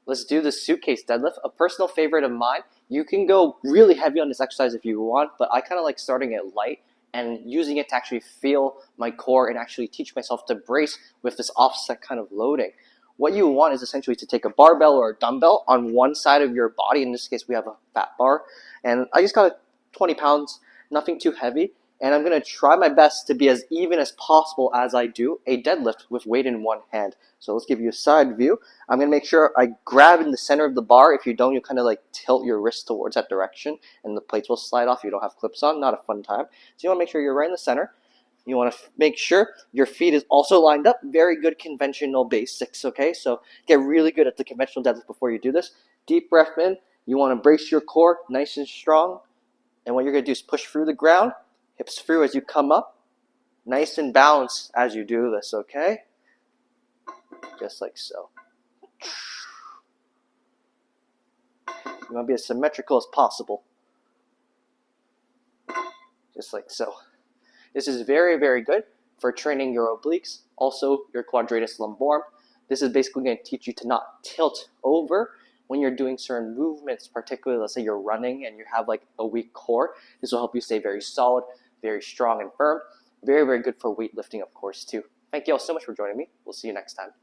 Let's do the suitcase deadlift, a personal favorite of mine. You can go really heavy on this exercise if you want, but I kind of like starting it light and using it to actually feel my core and actually teach myself to brace with this offset kind of loading. What you want is essentially to take a barbell or a dumbbell on one side of your body. In this case, we have a fat bar, and I just got 20 pounds, nothing too heavy, and I'm going to try my best to be as even as possible as I do a deadlift with weight in one hand. So let's give you a side view. I'm going to make sure I grab in the center of the bar. If you don't, you kind of like tilt your wrist towards that direction, and the plates will slide off if you don't have clips on. Not a fun time. So you want to make sure you're right in the center. You want to make sure your feet is also lined up. Very good conventional basics, okay? So get really good at the conventional deadlift before you do this. Deep breath in. You want to brace your core nice and strong. And what you're going to do is push through the ground, hips through as you come up. Nice and balanced as you do this, okay? Just like so. You want to be as symmetrical as possible. Just like so. This is very, very good for training your obliques, also your quadratus lumborum. This is basically going to teach you to not tilt over when you're doing certain movements, particularly let's say you're running and you have like a weak core. This will help you stay very solid, very strong and firm. Very, very good for weightlifting, of course, too. Thank you all so much for joining me. We'll see you next time.